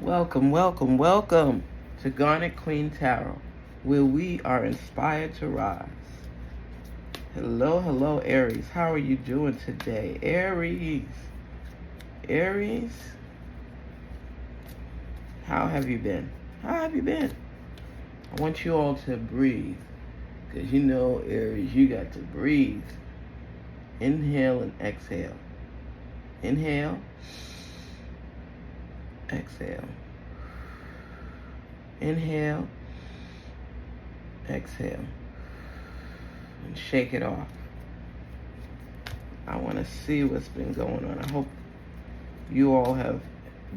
Welcome, welcome, welcome to Garnetqueentarot, where we are inspired to rise. Hello, hello, Aries. How are you doing today? Aries, how have you been? How have you been? I want you all to breathe, because you know, Aries, you got to breathe. Inhale and exhale. Inhale, exhale. Inhale, exhale, and shake it off. I want to see what's been going on. I hope you all have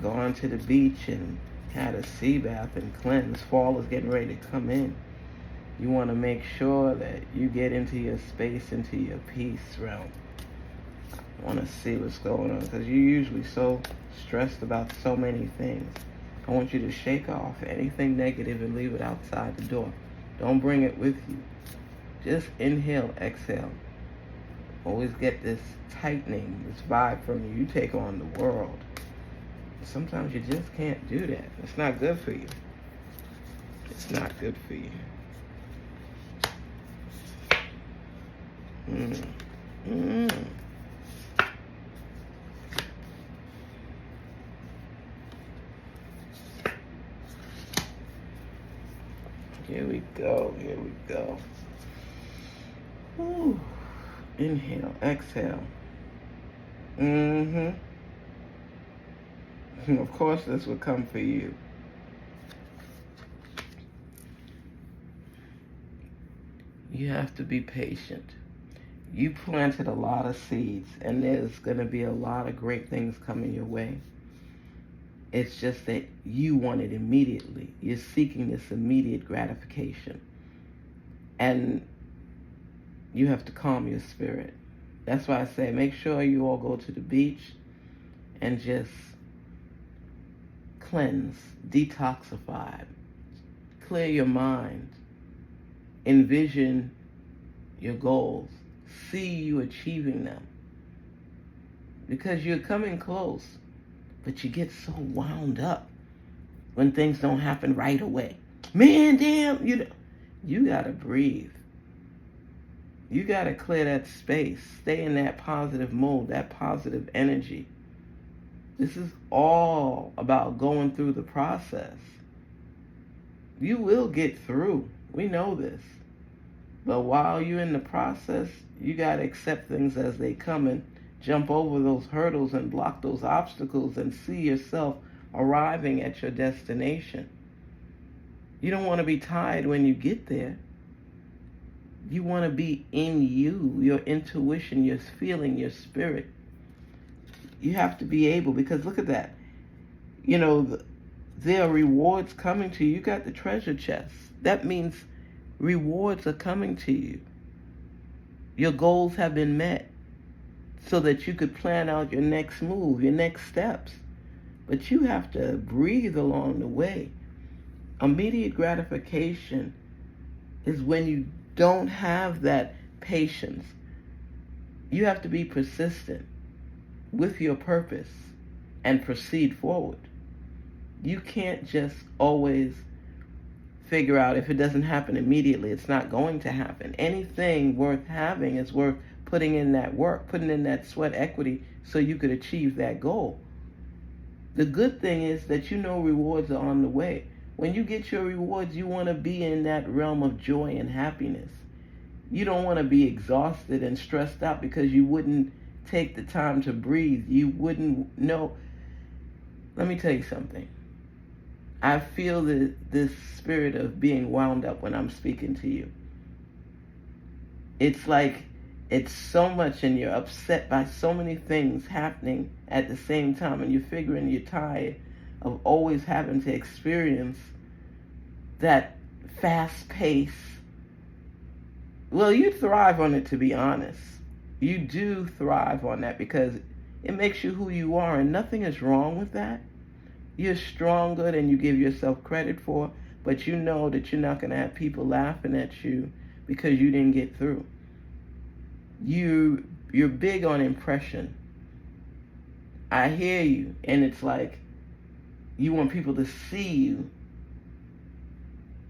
gone to the beach and had a sea bath and cleansed. Fall is getting ready to come in. You want to make sure that you get into your space, into your peace realm. I want to see what's going on because you're usually so stressed about so many things. I want you to shake off anything negative and leave it outside the door. Don't bring it with you. Just inhale, exhale. Always get this tightening, this vibe from you. You take on the world. Sometimes you just can't do that. It's not good for you. It's not good for you. Here we go, here we go. Whew. Inhale, exhale. Of course this will come for you. You have to be patient. You planted a lot of seeds, and there's going to be a lot of great things coming your way. It's just that you want it immediately. You're seeking this immediate gratification. And you have to calm your spirit. That's why I say make sure you all go to the beach and just cleanse, detoxify, clear your mind, envision your goals, see you achieving them. Because you're coming close. But you get so wound up when things don't happen right away. Man, damn, you gotta breathe. You gotta clear that space. Stay in that positive mode, that positive energy. This is all about going through the process. You will get through. We know this. But while you're in the process, you gotta accept things as they come and jump over those hurdles and block those obstacles and see yourself arriving at your destination. You don't want to be tired when you get there. You want to be in you, your intuition, your feeling, your spirit. You have to be able, because look at that. You know, there are rewards coming to you. You got the treasure chest. That means rewards are coming to you. Your goals have been met, so that you could plan out your next move, your next steps. But you have to breathe along the way. Immediate gratification is when you don't have that patience. You have to be persistent with your purpose and proceed forward. You can't just always figure out if it doesn't happen immediately, it's not going to happen. Anything worth having is worth putting in that work, putting in that sweat equity so you could achieve that goal. The good thing is that you know rewards are on the way. When you get your rewards, you want to be in that realm of joy and happiness. You don't want to be exhausted and stressed out because you wouldn't take the time to breathe. You wouldn't know. Let me tell you something. I feel this spirit of being wound up when I'm speaking to you. It's like it's so much and you're upset by so many things happening at the same time, and you're figuring you're tired of always having to experience that fast pace. Well, you thrive on it, to be honest. You do thrive on that because it makes you who you are, and nothing is wrong with that. You're stronger than you give yourself credit for, but you know that you're not going to have people laughing at you because you didn't get through. You're big on impression. I hear you, and it's like You want people to see you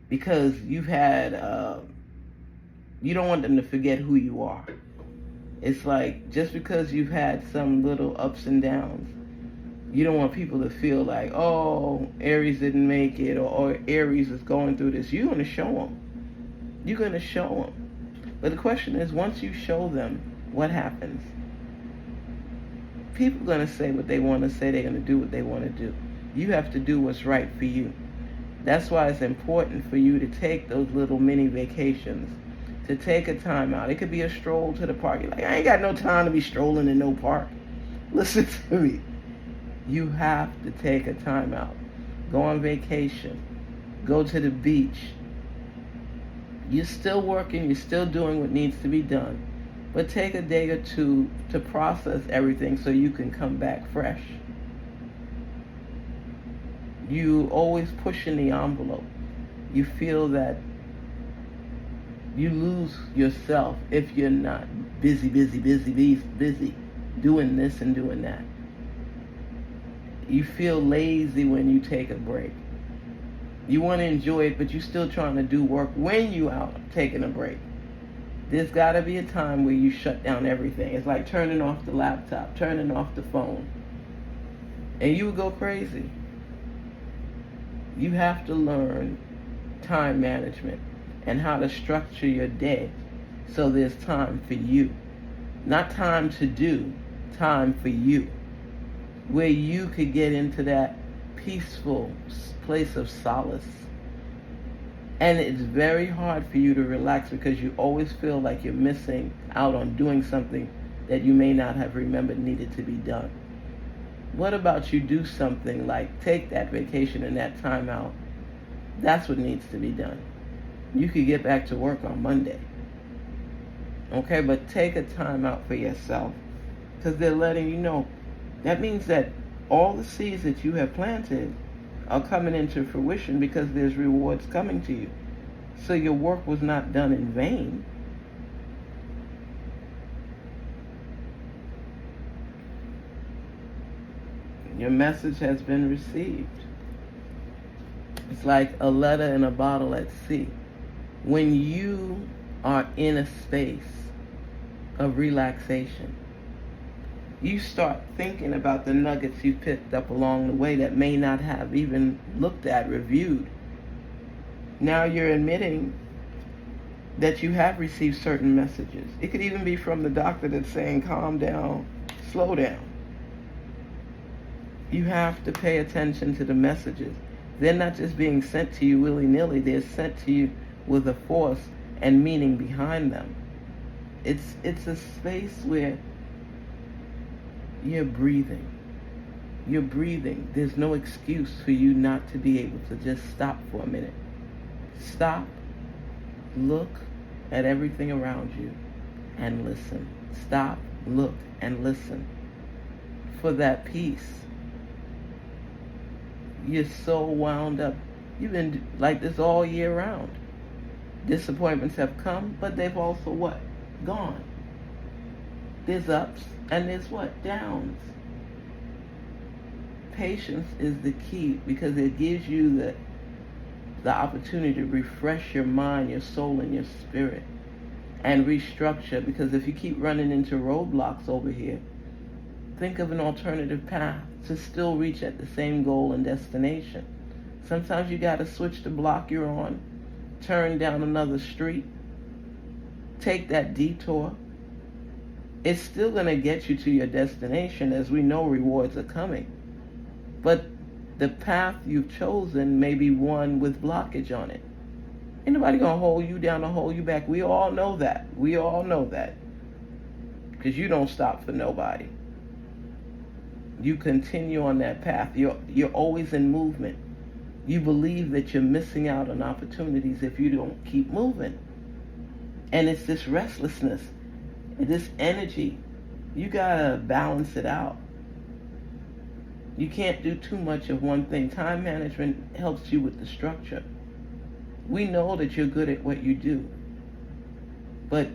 because you've had, you don't want them to forget who you are. It's like, just because you've had some little ups and downs, you don't want people to feel like, oh, Aries didn't make it, or Aries is going through this. You're going to show them. You're going to show them. But the question is, once you show them, what happens? People are going to say what they want to say. They're going to do what they want to do. You have to do what's right for you. That's why it's important for you to take those little mini vacations, to take a time out. It could be a stroll to the park. You're like, I ain't got no time to be strolling in no park. Listen to me. You have to take a time out. Go on vacation. Go to the beach. You're still working. You're still doing what needs to be done. But take a day or two to process everything so you can come back fresh. You always pushing the envelope. You feel that you lose yourself if you're not busy doing this and doing that. You feel lazy when you take a break. You want to enjoy it, but you're still trying to do work when you out taking a break. There's got to be a time where you shut down everything. It's like turning off the laptop, turning off the phone, and you would go crazy. You have to learn time management and how to structure your day so there's time for you. Not time to do, time for you. Where you could get into that peaceful place of solace. And it's very hard for you to relax because you always feel like you're missing out on doing something that you may not have remembered needed to be done. What about you do something like take that vacation and that time out? That's what needs to be done. You could get back to work on Monday. Okay, but take a time out for yourself because they're letting you know. That means that all the seeds that you have planted are coming into fruition because there's rewards coming to you. So your work was not done in vain. Your message has been received. It's like a letter in a bottle at sea. When you are in a space of relaxation, you start thinking about the nuggets you picked up along the way that may not have even looked at, reviewed. Now you're admitting that you have received certain messages. It could even be from the doctor that's saying, calm down, slow down. You have to pay attention to the messages. They're not just being sent to you willy-nilly. They're sent to you with a force and meaning behind them. It's a space where you're breathing. You're breathing. There's no excuse for you not to be able to just stop for a minute. Stop, look at everything around you, and listen. Stop, look, and listen for that peace. You're so wound up. You've been like this all year round. Disappointments have come, but they've also what? Gone. There's ups and there's what? Downs. Patience is the key because it gives you the opportunity to refresh your mind, your soul, and your spirit and restructure, because if you keep running into roadblocks over here, think of an alternative path to still reach at the same goal and destination. Sometimes you got to switch the block you're on, turn down another street, take that detour. It's still going to get you to your destination. As we know, rewards are coming. But the path you've chosen may be one with blockage on it. Ain't nobody going to hold you down or hold you back. We all know that. We all know that. Because you don't stop for nobody. You continue on that path. You're always in movement. You believe that you're missing out on opportunities if you don't keep moving. And it's this restlessness, this energy. You gotta balance it out. You can't do too much of one thing. Time management helps you with the structure. We know that you're good at what you do, but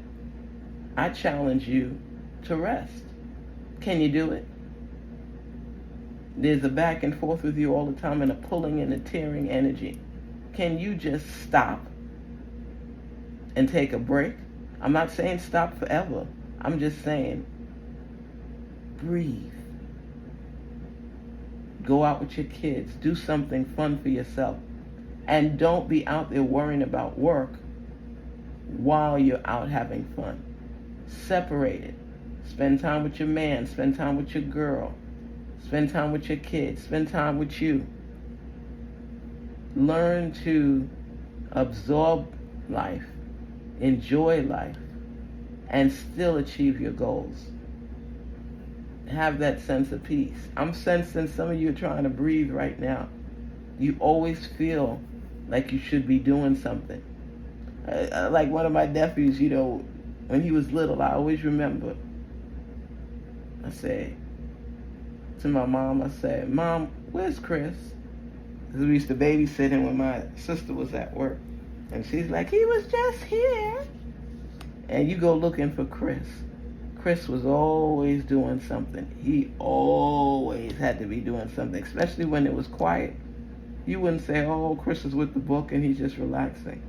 I challenge you to rest. Can you do it? There's a back and forth with you all the time and a pulling and a tearing energy. Can you just stop and take a break? I'm not saying stop forever. I'm just saying breathe. Go out with your kids. Do something fun for yourself. And don't be out there worrying about work while you're out having fun. Separate it. Spend time with your man. Spend time with your girl. Spend time with your kids. Spend time with you. Learn to absorb life, enjoy life, and still achieve your goals. Have that sense of peace. I'm sensing some of you are trying to breathe right now. You always feel like you should be doing something. Like one of my nephews, when he was little, I always remember, I say to my mom, I said, Mom, where's Chris? Because we used to babysit him when my sister was at work. And she's like, he was just here. And you go looking for Chris. Chris was always doing something. He always had to be doing something, especially when it was quiet. You wouldn't say, oh, Chris is with the book and he's just relaxing.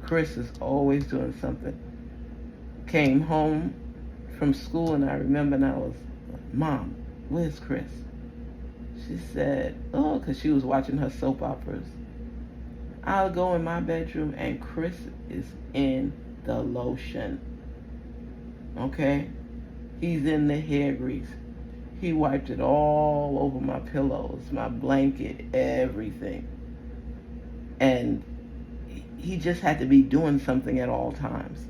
Chris is always doing something. Came home from school and I remember and I was, Mom, where's Chris? She said, oh, because she was watching her soap operas. I'll go in my bedroom and Chris is in the lotion. Okay? He's in the hair grease. He wiped it all over my pillows, my blanket, everything. And he just had to be doing something at all times.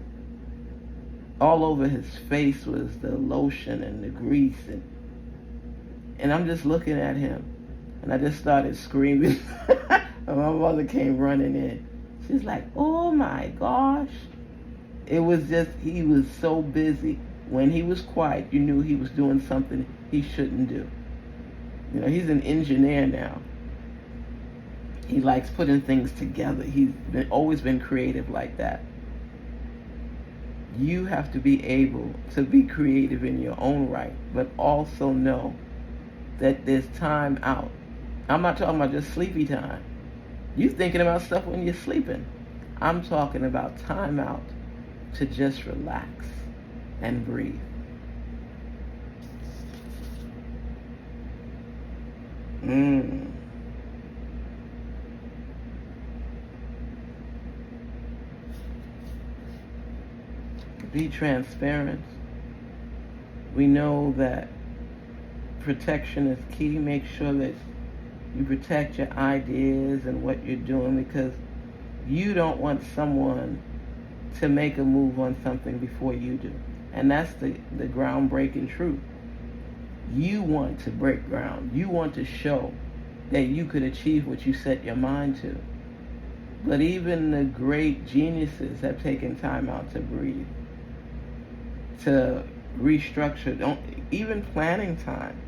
All over his face was the lotion and the grease. And I'm just looking at him. And I just started screaming. And my mother came running in. She's like, oh my gosh. It was just, he was so busy. When he was quiet, you knew he was doing something he shouldn't do. He's an engineer now. He likes putting things together. He's always been creative like that. You have to be able to be creative in your own right, but also know that there's time out. I'm not talking about just sleepy time. You thinking about stuff when you're sleeping. I'm talking about time out to just relax and breathe. Be transparent. We know that protection is key. Make sure that you protect your ideas and what you're doing, because you don't want someone to make a move on something before you do. And that's the groundbreaking truth. You want to break ground. You want to show that you could achieve what you set your mind to. But even the great geniuses have taken time out to breathe, to restructure, even planning time.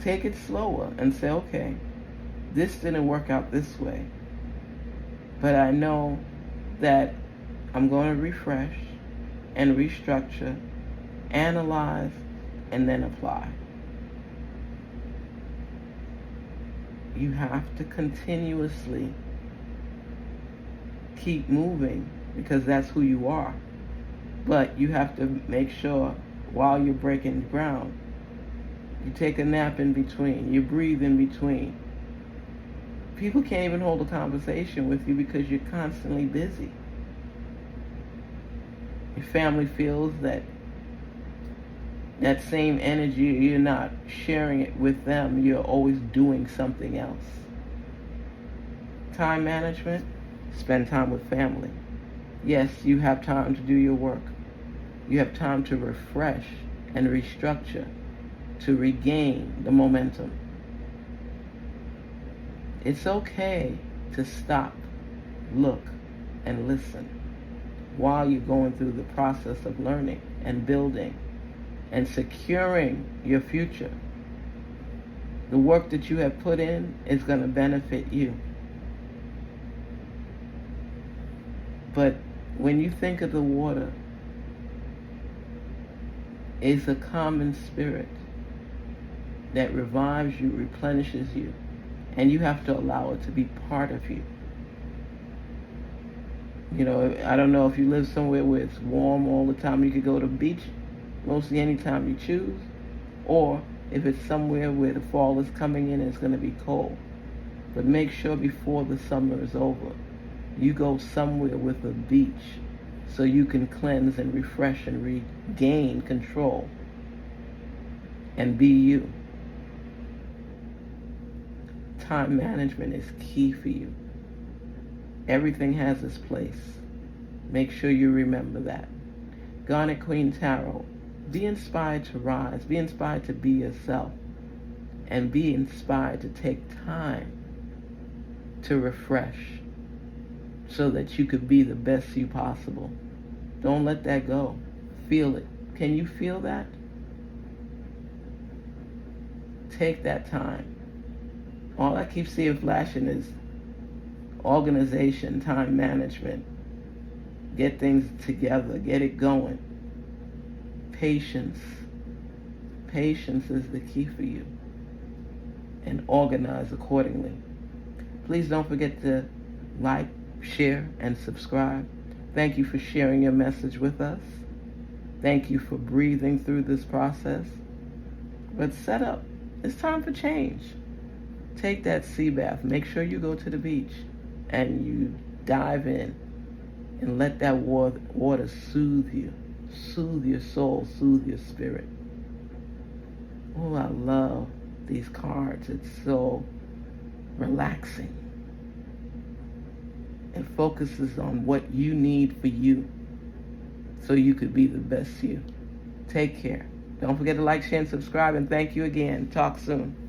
Take it slower and say, okay, this didn't work out this way, but I know that I'm going to refresh and restructure, analyze, and then apply. You have to continuously keep moving because that's who you are. But you have to make sure while you're breaking ground, you take a nap in between, you breathe in between. People can't even hold a conversation with you because you're constantly busy. Your family feels that same energy, you're not sharing it with them, you're always doing something else. Time management, spend time with family. Yes, you have time to do your work. You have time to refresh and restructure, to regain the momentum. It's okay to stop, look, and listen while you're going through the process of learning and building and securing your future. The work that you have put in is going to benefit you. But when you think of the water, it's a common spirit. that revives you, replenishes you, and you have to allow it to be part of you. You know, I don't know if you live somewhere where it's warm all the time, you could go to the beach mostly anytime you choose, or if it's somewhere where the fall is coming in and it's going to be cold. But make sure before the summer is over, you go somewhere with a beach so you can cleanse and refresh and regain control and be you. Time management is key for you. Everything has its place. Make sure you remember that. Garnetqueentarot. Be inspired to rise. Be inspired to be yourself. And be inspired to take time to refresh so that you could be the best you possible. Don't let that go. Feel it. Can you feel that? Take that time. All I keep seeing flashing is organization, time management. Get things together. Get it going. Patience. Patience is the key for you. And organize accordingly. Please don't forget to like, share, and subscribe. Thank you for sharing your message with us. Thank you for breathing through this process. But set up. It's time for change. Take that sea bath. Make sure you go to the beach and you dive in and let that water soothe you. Soothe your soul, soothe your spirit. Oh, I love these cards. It's so relaxing. It focuses on what you need for you so you could be the best you. Take care. Don't forget to like, share, and subscribe, and thank you again. Talk soon.